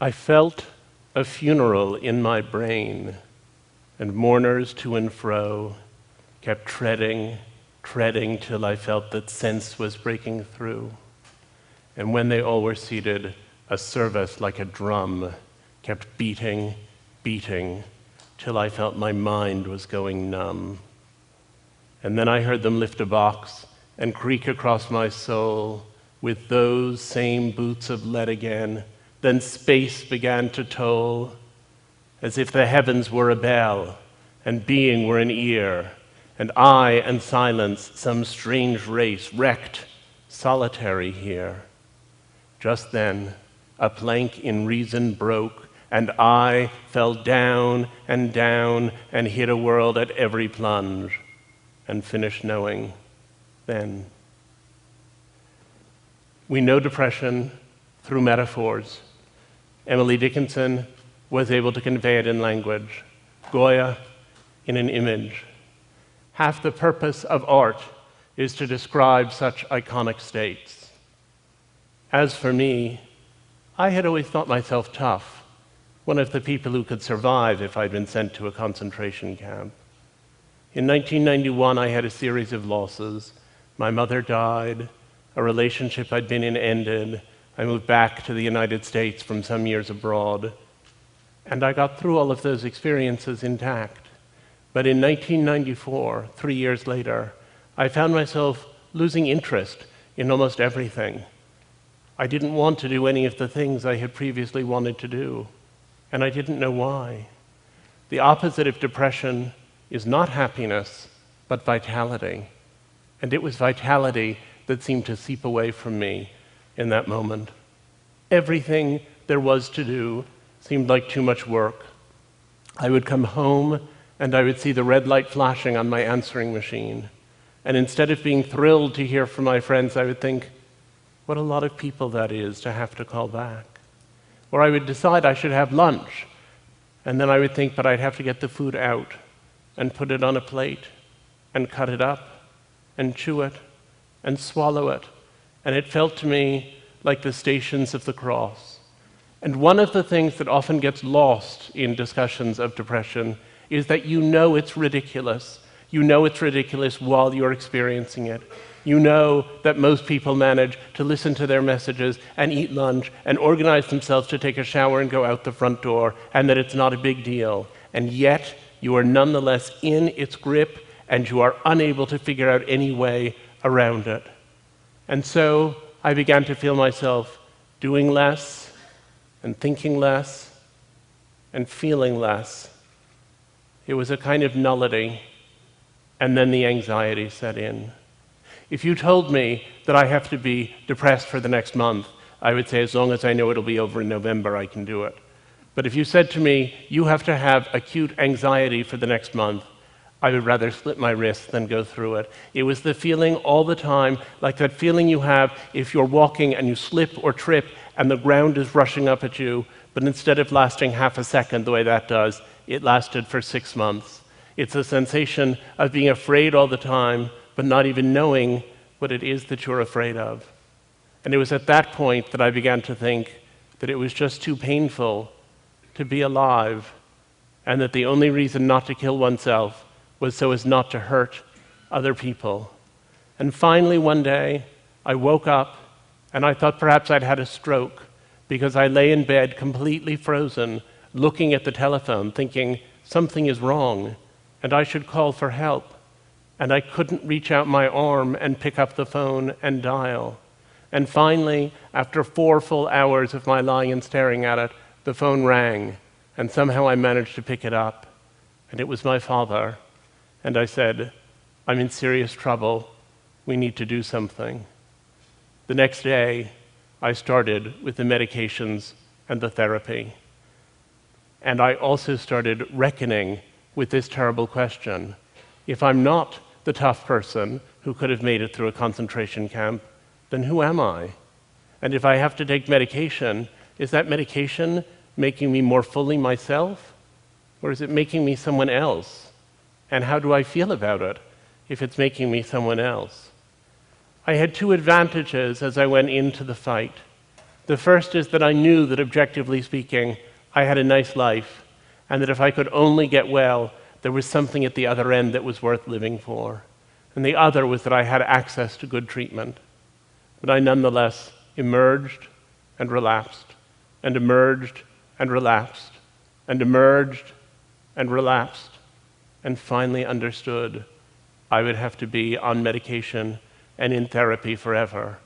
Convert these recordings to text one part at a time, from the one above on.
I felt a funeral in my brain, and mourners to and fro kept treading till I felt that sense was breaking through. And when they all were seated, a service like a drum kept beating till I felt my mind was going numb. And then I heard them lift a box and creak across my soul with those same boots of lead again. Then space began to toll, as if the heavens were a bell and being were an ear, and I and silence some strange race wrecked, solitary here. Just then, a plank in reason broke, and I fell down and hit a world at every plunge, and finished knowing then. We know depression through metaphors. Emily Dickinson was able to convey it in language, Goya in an image. Half the purpose of art is to describe such iconic states. As for me, I had always thought myself tough, one of the people who could survive if I'd been sent to a concentration camp. In 1991, I had a series of losses. My mother died, a relationship I'd been in ended, I moved back to the United States from some years abroad, and I got through all of those experiences intact. But in 1994, 3 years later, I found myself losing interest in almost everything. I didn't want to do any of the things I had previously wanted to do, and I didn't know why. The opposite of depression is not happiness, but vitality. And it was vitality that seemed to seep away from me in that moment. Everything there was to do seemed like too much work. I would come home and I would see the red light flashing on my answering machine. And instead of being thrilled to hear from my friends, I would think, what a lot of people that is to have to call back. Or I would decide I should have lunch, and then I would think, but I'd have to get the food out and put it on a plate and cut it up and chew it and swallow it. And it felt to me like the Stations of the Cross. And one of the things that often gets lost in discussions of depression is that you know it's ridiculous. You know it's ridiculous while you're experiencing it. You know that most people manage to listen to their messages and eat lunch and organize themselves to take a shower and go out the front door, and that it's not a big deal. And yet, you are nonetheless in its grip, and you are unable to figure out any way around it. And so I began to feel myself doing less and thinking less and feeling less. It was a kind of nullity, and then the anxiety set in. If you told me that I have to be depressed for the next month, I would say as long as I know it'll be over in November, I can do it. But if you said to me, you have to have acute anxiety for the next month, I would rather slit my wrists than go through it. It was the feeling all the time, like that feeling you have if you're walking and you slip or trip and the ground is rushing up at you, but instead of lasting half a second the way that does, it lasted for 6 months. It's a sensation of being afraid all the time, but not even knowing what it is that you're afraid of. And it was at that point that I began to think that it was just too painful to be alive, and that the only reason not to kill oneself was so as not to hurt other people. And finally one day, I woke up and I thought perhaps I'd had a stroke, because I lay in bed completely frozen, looking at the telephone, thinking something is wrong and I should call for help. And I couldn't reach out my arm and pick up the phone and dial. And finally, after 4 full hours of my lying and staring at it, the phone rang, and somehow I managed to pick it up. And it was my father. And I said, I'm in serious trouble. We need to do something. The next day, I started with the medications and the therapy. And I also started reckoning with this terrible question. If I'm not the tough person who could have made it through a concentration camp, then who am I? And if I have to take medication, is that medication making me more fully myself? Or is it making me someone else? And how do I feel about it if it's making me someone else? I had 2 advantages as I went into the fight. The first is that I knew that, objectively speaking, I had a nice life, and that if I could only get well, there was something at the other end that was worth living for. And the other was that I had access to good treatment. But I nonetheless emerged and relapsed, and emerged and relapsed, and emerged and relapsed, and finally understood I would have to be on medication and in therapy forever.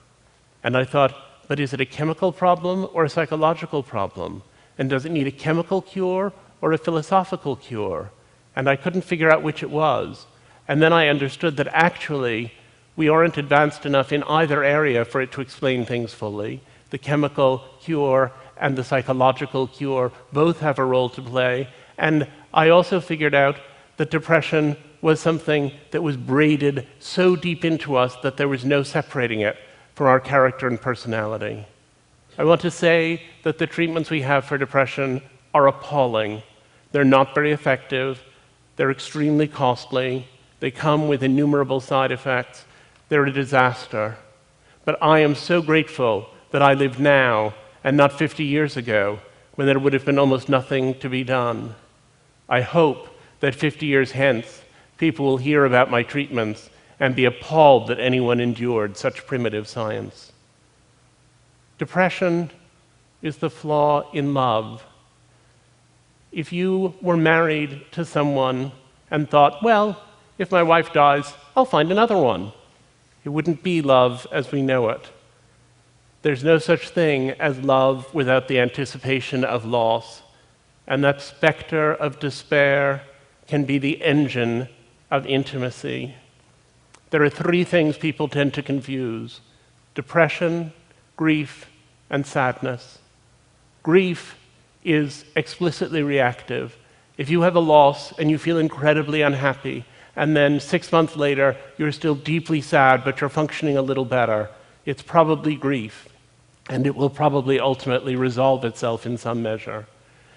And I thought, but is it a chemical problem or a psychological problem? And does it need a chemical cure or a philosophical cure? And I couldn't figure out which it was. And then I understood that actually we aren't advanced enough in either area for it to explain things fully. The chemical cure and the psychological cure both have a role to play. And I also figured out that depression was something that was braided so deep into us that there was no separating it from our character and personality. I want to say that the treatments we have for depression are appalling. They're not very effective. They're extremely costly. They come with innumerable side effects. They're a disaster. But I am so grateful that I live now and not 50 years ago, when there would have been almost nothing to be done. I hope that 50 years hence, people will hear about my treatments and be appalled that anyone endured such primitive science. Depression is the flaw in love. If you were married to someone and thought, well, if my wife dies, I'll find another one, it wouldn't be love as we know it. There's no such thing as love without the anticipation of loss, and that specter of despair can be the engine of intimacy. There are three things people tend to confuse: depression, grief, and sadness. Grief is explicitly reactive. If you have a loss and you feel incredibly unhappy, and then 6 months later you're still deeply sad but you're functioning a little better, it's probably grief, and it will probably ultimately resolve itself in some measure.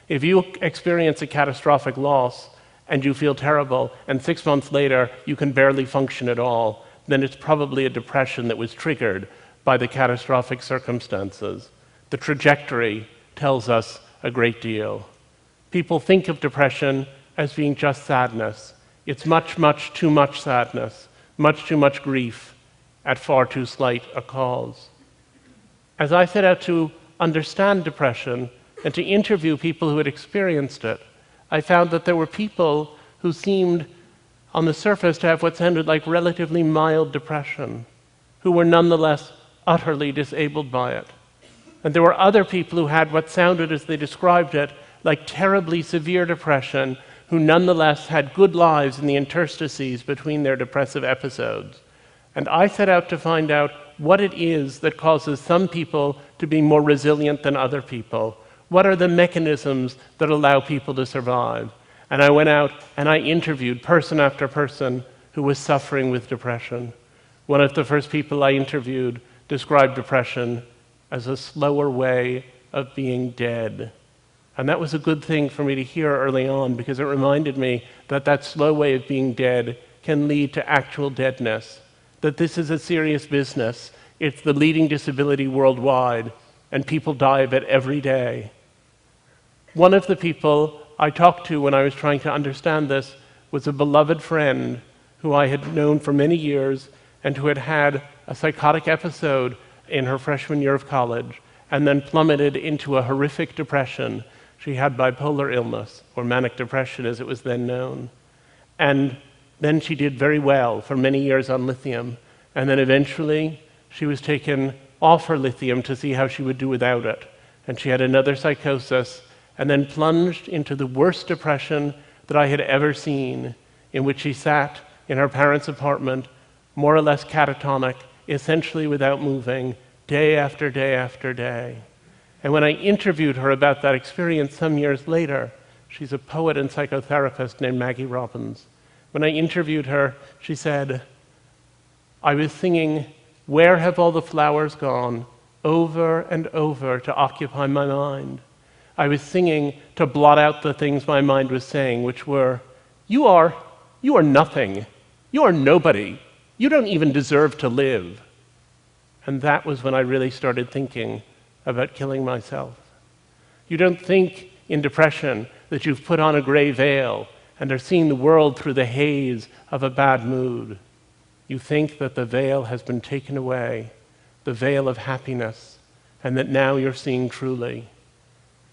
If you experience a catastrophic loss and you feel terrible, and 6 months later you can barely function at all, then it's probably a depression that was triggered by the catastrophic circumstances. The trajectory tells us a great deal. People think of depression as being just sadness. It's much, much too much sadness, much too much grief at far too slight a cause. As I set out to understand depression and to interview people who had experienced it, I found that there were people who seemed on the surface to have what sounded like relatively mild depression, who were nonetheless utterly disabled by it. And there were other people who had what sounded, as they described it, like terribly severe depression, who nonetheless had good lives in the interstices between their depressive episodes. And I set out to find out what it is that causes some people to be more resilient than other people. What are the mechanisms that allow people to survive? And I went out and I interviewed person after person who was suffering with depression. One of the first people I interviewed described depression as a slower way of being dead. And that was a good thing for me to hear early on, because it reminded me that that slow way of being dead can lead to actual deadness, that this is a serious business. It's the leading disability worldwide, and people die of it every day. One of the people I talked to when I was trying to understand this was a beloved friend who I had known for many years and who had had a psychotic episode in her freshman year of college and then plummeted into a horrific depression. She had bipolar illness, or manic depression as it was then known. And then she did very well for many years on lithium, and then eventually she was taken off her lithium to see how she would do without it. And she had another psychosis, and then plunged into the worst depression that I had ever seen, in which she sat in her parents' apartment, more or less catatonic, essentially without moving, day after day after day. And when I interviewed her about that experience some years later, she's a poet and psychotherapist named Maggie Robbins. When I interviewed her, she said, I was singing, "Where Have All the Flowers Gone?" over and over to occupy my mind. I was singing to blot out the things my mind was saying, which were, you are nothing. You are nobody. You don't even deserve to live. And that was when I really started thinking about killing myself. You don't think in depression that you've put on a gray veil and are seeing the world through the haze of a bad mood. You think that the veil has been taken away, the veil of happiness, and that now you're seeing truly.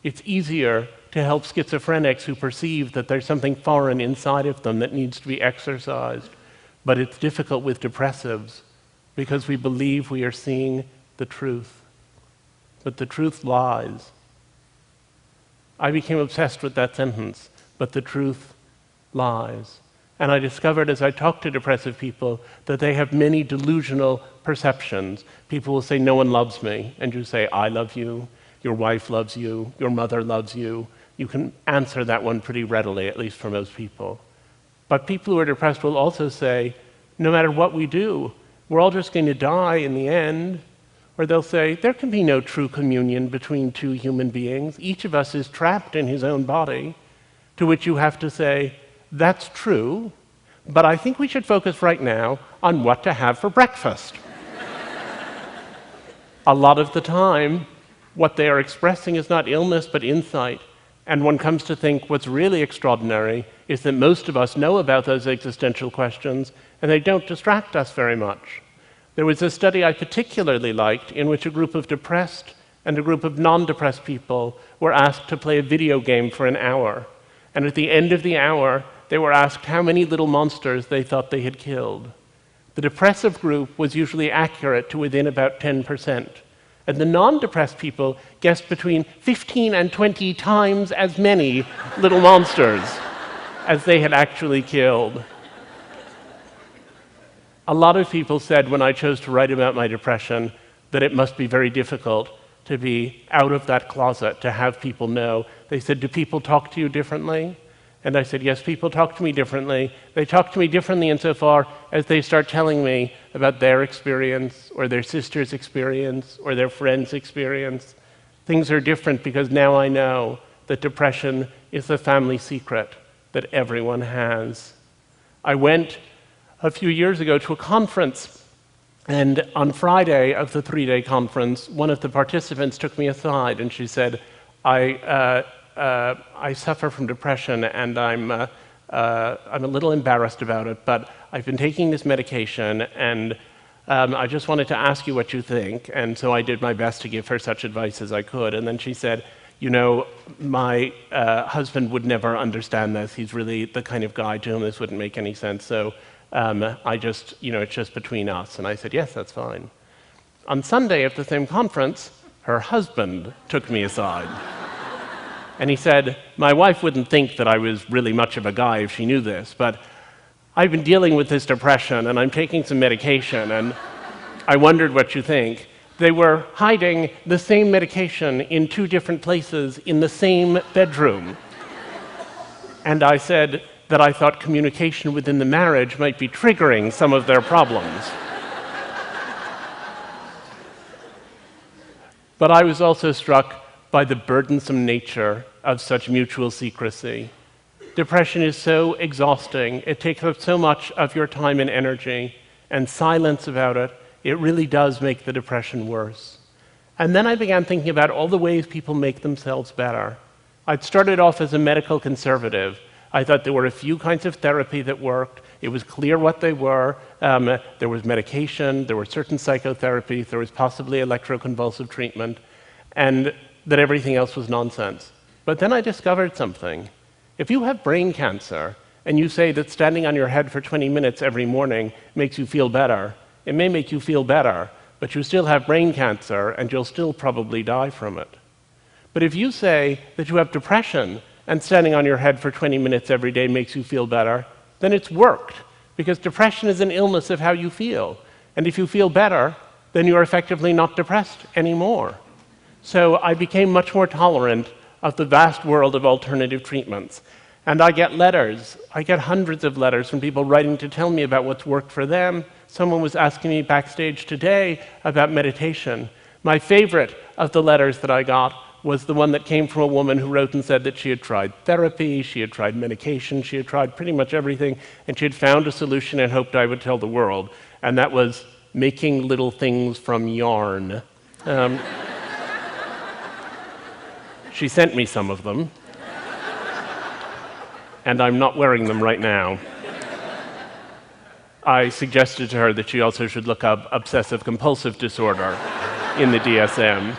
It's easier to help schizophrenics who perceive that there's something foreign inside of them that needs to be exorcised, but it's difficult with depressives because we believe we are seeing the truth. But the truth lies. I became obsessed with that sentence, but the truth lies. And I discovered as I talked to depressive people that they have many delusional perceptions. People will say, no one loves me, and you say, I love you, your wife loves you, your mother loves you. You can answer that one pretty readily, at least for most people. But people who are depressed will also say, no matter what we do, we're all just going to die in the end. Or they'll say, there can be no true communion between two human beings. Each of us is trapped in his own body. To which you have to say, that's true, but I think we should focus right now on what to have for breakfast. A lot of the time, what they are expressing is not illness, but insight. And one comes to think what's really extraordinary is that most of us know about those existential questions, and they don't distract us very much. There was a study I particularly liked in which a group of depressed and a group of non-depressed people were asked to play a video game for an hour. And at the end of the hour, they were asked how many little monsters they thought they had killed. The depressive group was usually accurate to within about 10%. And the non-depressed people guessed between 15 and 20 times as many little monsters as they had actually killed. A lot of people said when I chose to write about my depression that it must be very difficult to be out of that closet, to have people know. They said, do people talk to you differently? And I said, yes, people talk to me differently. They talk to me differently insofar as they start telling me about their experience or their sister's experience or their friend's experience. Things are different because now I know that depression is a family secret that everyone has. I went a few years ago to a conference, and on Friday of the 3-day conference, one of the participants took me aside and she said, I suffer from depression and I'm a little embarrassed about it, but I've been taking this medication and I just wanted to ask you what you think. And so I did my best to give her such advice as I could. And then she said, you know, my husband would never understand this. He's really the kind of guy to whom this wouldn't make any sense. So I just, it's just between us. And I said, yes, that's fine. On Sunday at the same conference, her husband took me aside. And he said, my wife wouldn't think that I was really much of a guy if she knew this, but I've been dealing with this depression and I'm taking some medication and I wondered what you think. They were hiding the same medication in 2 different places in the same bedroom. And I said that I thought communication within the marriage might be triggering some of their problems. But I was also struck by the burdensome nature of such mutual secrecy. Depression is so exhausting. It takes up so much of your time and energy, and silence about it, it really does make the depression worse. And then I began thinking about all the ways people make themselves better. I'd started off as a medical conservative. I thought there were a few kinds of therapy that worked. It was clear what they were. There was medication, there were certain psychotherapies, there was possibly electroconvulsive treatment, and that everything else was nonsense. But then I discovered something. If you have brain cancer and you say that standing on your head for 20 minutes every morning makes you feel better, it may make you feel better, but you still have brain cancer and you'll still probably die from it. But if you say that you have depression and standing on your head for 20 minutes every day makes you feel better, then it's worked, because depression is an illness of how you feel. And if you feel better, then you're effectively not depressed anymore. So I became much more tolerant of the vast world of alternative treatments. And I get letters. I get hundreds of letters from people writing to tell me about what's worked for them. Someone was asking me backstage today about meditation. My favorite of the letters that I got was the one that came from a woman who wrote and said that she had tried therapy, she had tried medication, she had tried pretty much everything, and she had found a solution and hoped I would tell the world. And that was making little things from yarn. She sent me some of them, and I'm not wearing them right now. I suggested to her that she also should look up obsessive-compulsive disorder in the DSM.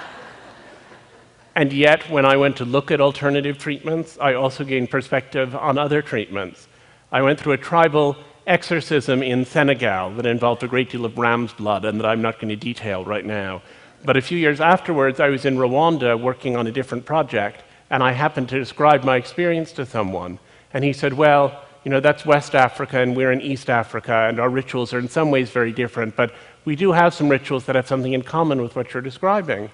And yet, when I went to look at alternative treatments, I also gained perspective on other treatments. I went through a tribal exorcism in Senegal that involved a great deal of ram's blood and that I'm not going to detail right now. But a few years afterwards, I was in Rwanda working on a different project, and I happened to describe my experience to someone. And he said, well, you know, that's West Africa and we're in East Africa, and our rituals are in some ways very different, but we do have some rituals that have something in common with what you're describing.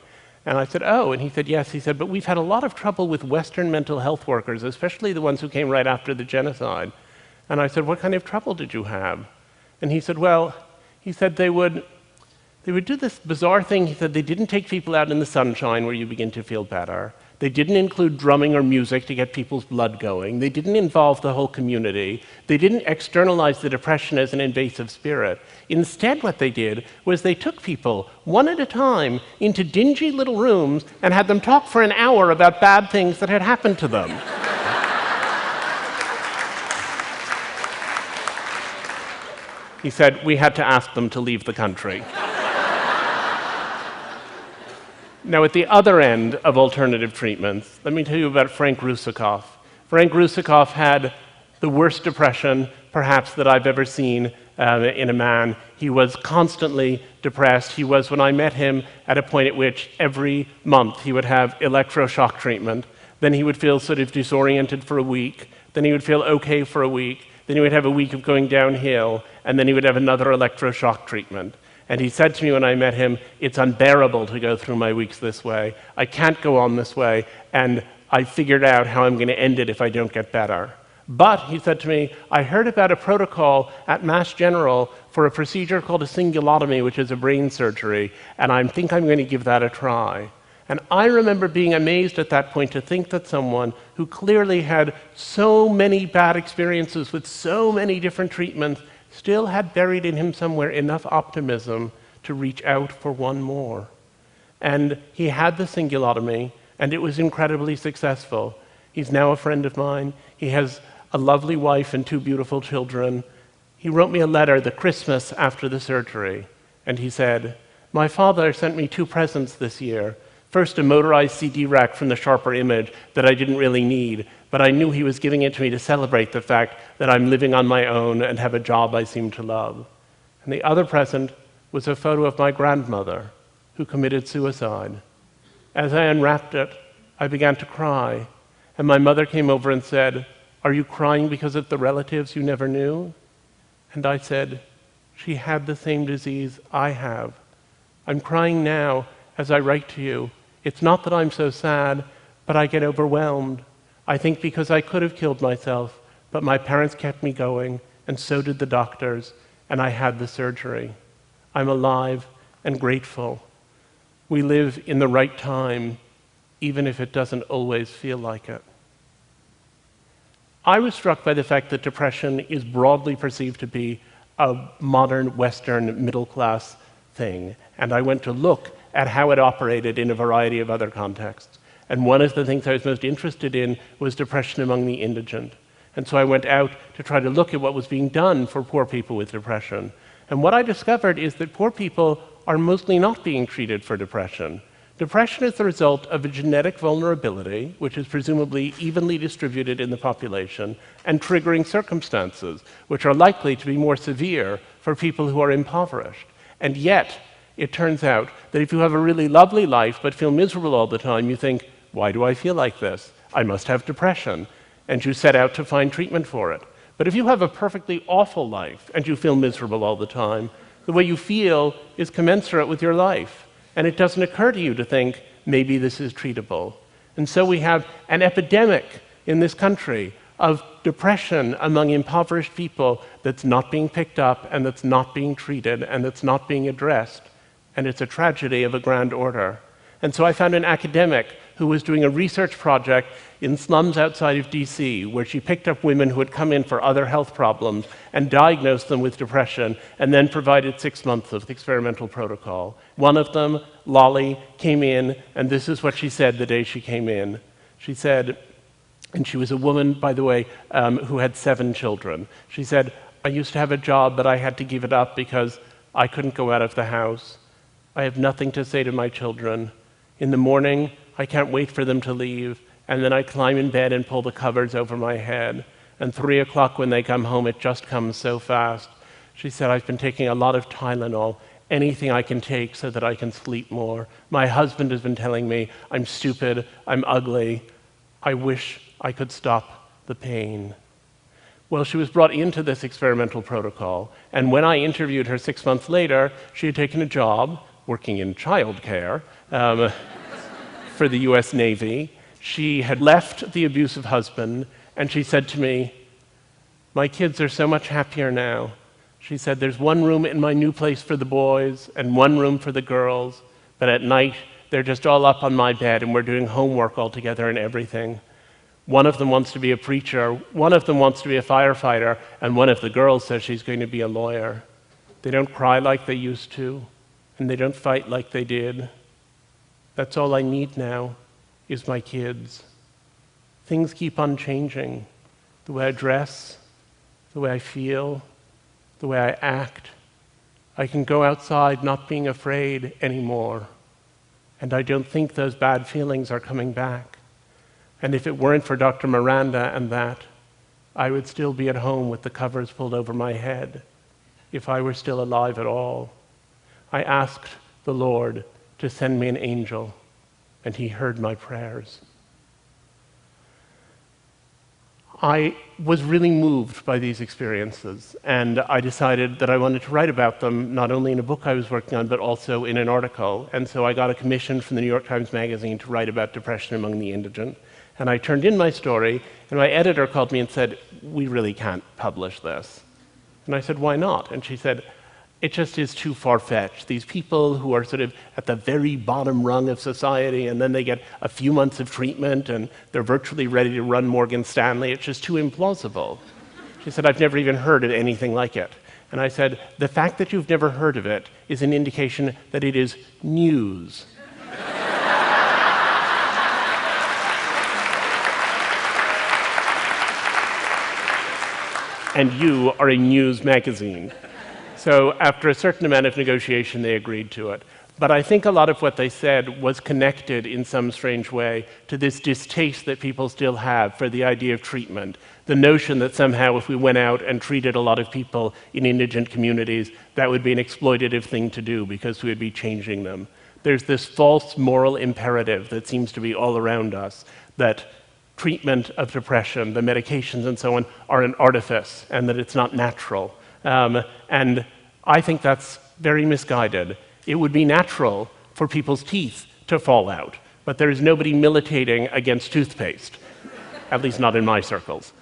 And I said, oh, and he said, yes. He said, but we've had a lot of trouble with Western mental health workers, especially the ones who came right after the genocide. And I said, what kind of trouble did you have? And he said, well, he said they would do this bizarre thing. He said they didn't take people out in the sunshine where you begin to feel better. They didn't include drumming or music to get people's blood going. They didn't involve the whole community. They didn't externalize the depression as an invasive spirit. Instead, what they did was they took people, one at a time, into dingy little rooms and had them talk for an hour about bad things that had happened to them. He said, we had to ask them to leave the country. Now, at the other end of alternative treatments, let me tell you about Frank Russakoff. Frank Russakoff had the worst depression, perhaps, that I've ever seen in a man. He was constantly depressed. He was, when I met him, at a point at which every month he would have electroshock treatment. Then he would feel sort of disoriented for a week. Then he would feel okay for a week. Then he would have a week of going downhill. And then he would have another electroshock treatment. And he said to me when I met him, it's unbearable to go through my weeks this way. I can't go on this way, and I figured out how I'm going to end it if I don't get better. But, he said to me, I heard about a protocol at Mass General for a procedure called a cingulotomy, which is a brain surgery, and I think I'm going to give that a try. And I remember being amazed at that point to think that someone who clearly had so many bad experiences with so many different treatments still had buried in him somewhere enough optimism to reach out for one more. And he had the cingulotomy, and it was incredibly successful. He's now a friend of mine. He has a lovely wife and 2 beautiful children. He wrote me a letter the Christmas after the surgery, and he said, my father sent me 2 presents this year. First, a motorized CD rack from the Sharper Image that I didn't really need, but I knew he was giving it to me to celebrate the fact that I'm living on my own and have a job I seem to love. And the other present was a photo of my grandmother, who committed suicide. As I unwrapped it, I began to cry, and my mother came over and said, are you crying because of the relatives you never knew? And I said, she had the same disease I have. I'm crying now as I write to you. It's not that I'm so sad, but I get overwhelmed. I think because I could have killed myself, but my parents kept me going, and so did the doctors, and I had the surgery. I'm alive and grateful. We live in the right time, even if it doesn't always feel like it. I was struck by the fact that depression is broadly perceived to be a modern Western middle-class thing, and I went to look at how it operated in a variety of other contexts. And one of the things I was most interested in was depression among the indigent. And so I went out to try to look at what was being done for poor people with depression. And what I discovered is that poor people are mostly not being treated for depression. Depression is the result of a genetic vulnerability, which is presumably evenly distributed in the population, and triggering circumstances, which are likely to be more severe for people who are impoverished. And yet, it turns out that if you have a really lovely life but feel miserable all the time, you think, why do I feel like this? I must have depression. And you set out to find treatment for it. But if you have a perfectly awful life and you feel miserable all the time, the way you feel is commensurate with your life. And it doesn't occur to you to think, maybe this is treatable. And so we have an epidemic in this country of depression among impoverished people that's not being picked up and that's not being treated and that's not being addressed. And it's a tragedy of a grand order. And so I found an academic who was doing a research project in slums outside of DC, where she picked up women who had come in for other health problems and diagnosed them with depression, and then provided 6 months of experimental protocol. One of them, Lolly, came in, and this is what she said the day she came in. She said, and she was a woman, by the way, who had 7 children. She said, I used to have a job, but I had to give it up because I couldn't go out of the house. I have nothing to say to my children. In the morning, I can't wait for them to leave, and then I climb in bed and pull the covers over my head. And 3 o'clock when they come home, it just comes so fast. She said, I've been taking a lot of Tylenol, anything I can take so that I can sleep more. My husband has been telling me I'm stupid, I'm ugly. I wish I could stop the pain. Well, she was brought into this experimental protocol, and when I interviewed her 6 months later, she had taken a job working in childcare for the US Navy. She had left the abusive husband, and she said to me, my kids are so much happier now. She said, there's one room in my new place for the boys and one room for the girls, but at night they're just all up on my bed and we're doing homework all together and everything. One of them wants to be a preacher, one of them wants to be a firefighter, and one of the girls says she's going to be a lawyer. They don't cry like they used to, and they don't fight like they did. That's all I need now, is my kids. Things keep on changing. The way I dress, the way I feel, the way I act. I can go outside not being afraid anymore. And I don't think those bad feelings are coming back. And if it weren't for Dr. Miranda and that, I would still be at home with the covers pulled over my head, if I were still alive at all. I asked the Lord to send me an angel, and he heard my prayers. I was really moved by these experiences, and I decided that I wanted to write about them, not only in a book I was working on, but also in an article. And so I got a commission from the New York Times Magazine to write about depression among the indigent. And I turned in my story, and my editor called me and said, we really can't publish this. And I said, why not? And she said, it just is too far-fetched. These people who are sort of at the very bottom rung of society, and then they get a few months of treatment, and they're virtually ready to run Morgan Stanley. It's just too implausible. She said, I've never even heard of anything like it. And I said, the fact that you've never heard of it is an indication that it is news. And you are a news magazine. So after a certain amount of negotiation, they agreed to it. But I think a lot of what they said was connected in some strange way to this distaste that people still have for the idea of treatment, the notion that somehow if we went out and treated a lot of people in indigent communities, that would be an exploitative thing to do because we would be changing them. There's this false moral imperative that seems to be all around us, that treatment of depression, the medications and so on, are an artifice and that it's not natural. And I think that's very misguided. It would be natural for people's teeth to fall out, but there is nobody militating against toothpaste, at least not in my circles.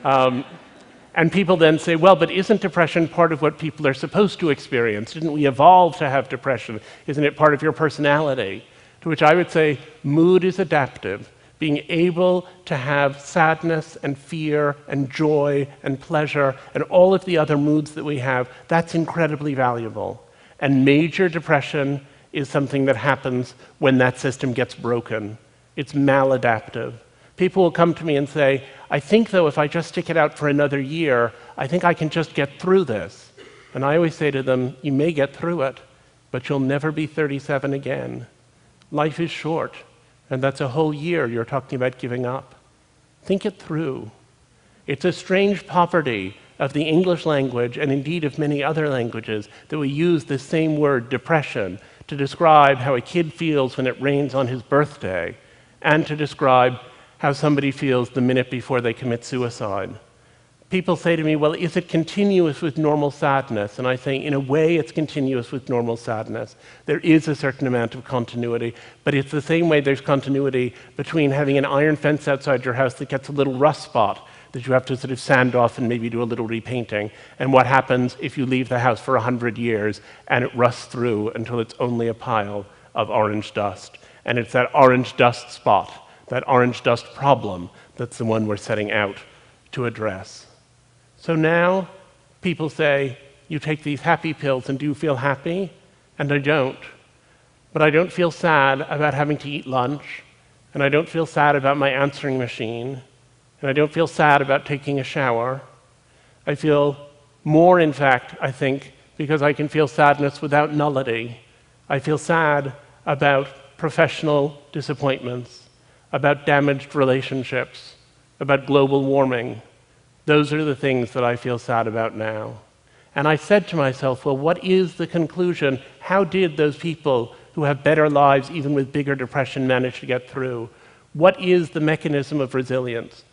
And people then say, well, but isn't depression part of what people are supposed to experience? Didn't we evolve to have depression? Isn't it part of your personality? To which I would say, mood is adaptive. Being able to have sadness and fear and joy and pleasure and all of the other moods that we have, that's incredibly valuable. And major depression is something that happens when that system gets broken. It's maladaptive. People will come to me and say, I think, though, if I just stick it out for another year, I think I can just get through this. And I always say to them, you may get through it, but you'll never be 37 again. Life is short. And that's a whole year you're talking about giving up. Think it through. It's a strange poverty of the English language, and indeed of many other languages, that we use the same word, depression, to describe how a kid feels when it rains on his birthday, and to describe how somebody feels the minute before they commit suicide. People say to me, well, is it continuous with normal sadness? And I say, in a way, it's continuous with normal sadness. There is a certain amount of continuity, but it's the same way there's continuity between having an iron fence outside your house that gets a little rust spot that you have to sort of sand off and maybe do a little repainting, and what happens if you leave the house for 100 years and it rusts through until it's only a pile of orange dust. And it's that orange dust spot, that orange dust problem, that's the one we're setting out to address. So now people say, you take these happy pills and do you feel happy? And I don't. But I don't feel sad about having to eat lunch, and I don't feel sad about my answering machine, and I don't feel sad about taking a shower. I feel more, in fact, I think, because I can feel sadness without nullity. I feel sad about professional disappointments, about damaged relationships, about global warming. Those are the things that I feel sad about now. And I said to myself, well, what is the conclusion? How did those people who have better lives, even with bigger depression, manage to get through? What is the mechanism of resilience?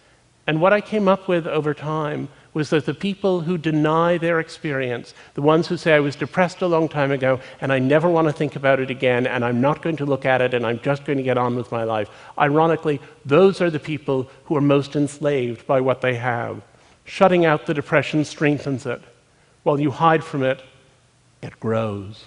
And what I came up with over time was that the people who deny their experience, the ones who say, I was depressed a long time ago, and I never want to think about it again, and I'm not going to look at it, and I'm just going to get on with my life. Ironically, those are the people who are most enslaved by what they have. Shutting out the depression strengthens it. While you hide from it, it grows.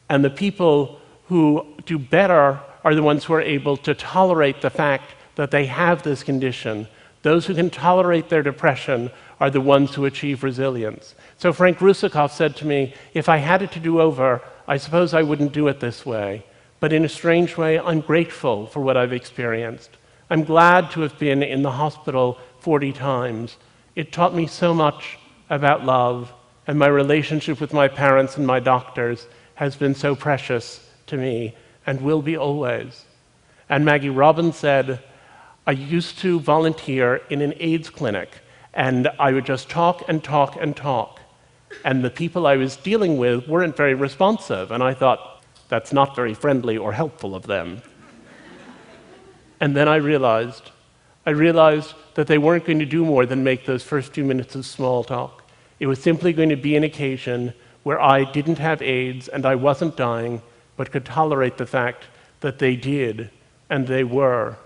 And the people who do better are the ones who are able to tolerate the fact that they have this condition. Those who can tolerate their depression are the ones who achieve resilience. So Frank Russakoff said to me, if I had it to do over, I suppose I wouldn't do it this way. But in a strange way, I'm grateful for what I've experienced. I'm glad to have been in the hospital 40 times. It taught me so much about love, and my relationship with my parents and my doctors has been so precious to me and will be always. And Maggie Robbins said, I used to volunteer in an AIDS clinic, and I would just talk and talk and talk. And the people I was dealing with weren't very responsive, and I thought, that's not very friendly or helpful of them. And then I realized that they weren't going to do more than make those first few minutes of small talk. It was simply going to be an occasion where I didn't have AIDS and I wasn't dying, but could tolerate the fact that they did, and they were.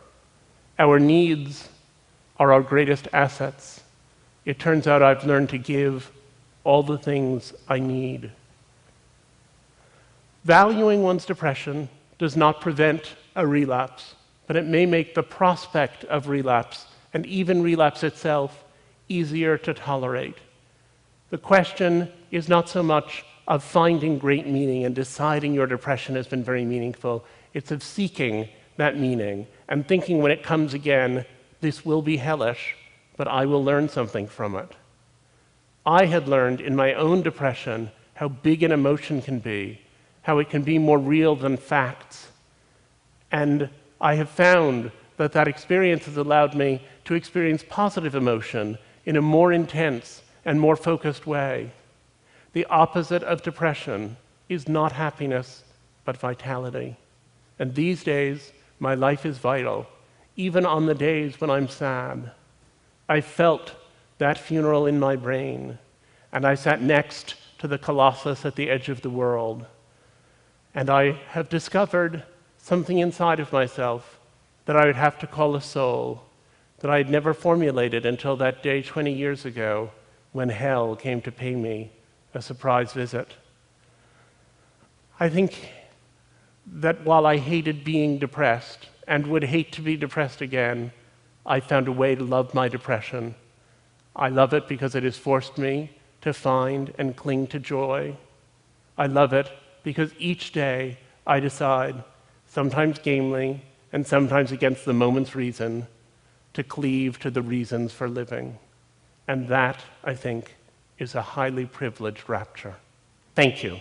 Our needs are our greatest assets. It turns out I've learned to give all the things I need. Valuing one's depression does not prevent a relapse, but it may make the prospect of relapse, and even relapse itself, easier to tolerate. The question is not so much of finding great meaning and deciding your depression has been very meaningful. It's of seeking that meaning and thinking when it comes again, this will be hellish, but I will learn something from it. I had learned in my own depression how big an emotion can be, how it can be more real than facts. And I have found that that experience has allowed me to experience positive emotion in a more intense and more focused way. The opposite of depression is not happiness, but vitality. And these days, my life is vital, even on the days when I'm sad. I felt that funeral in my brain, and I sat next to the colossus at the edge of the world. And I have discovered something inside of myself that I would have to call a soul, that I had never formulated until that day 20 years ago when hell came to pay me a surprise visit. I think that while I hated being depressed and would hate to be depressed again, I found a way to love my depression. I love it because it has forced me to find and cling to joy. I love it because each day I decide, sometimes gamely and sometimes against the moment's reason, to cleave to the reasons for living. And that, I think, is a highly privileged rapture. Thank you.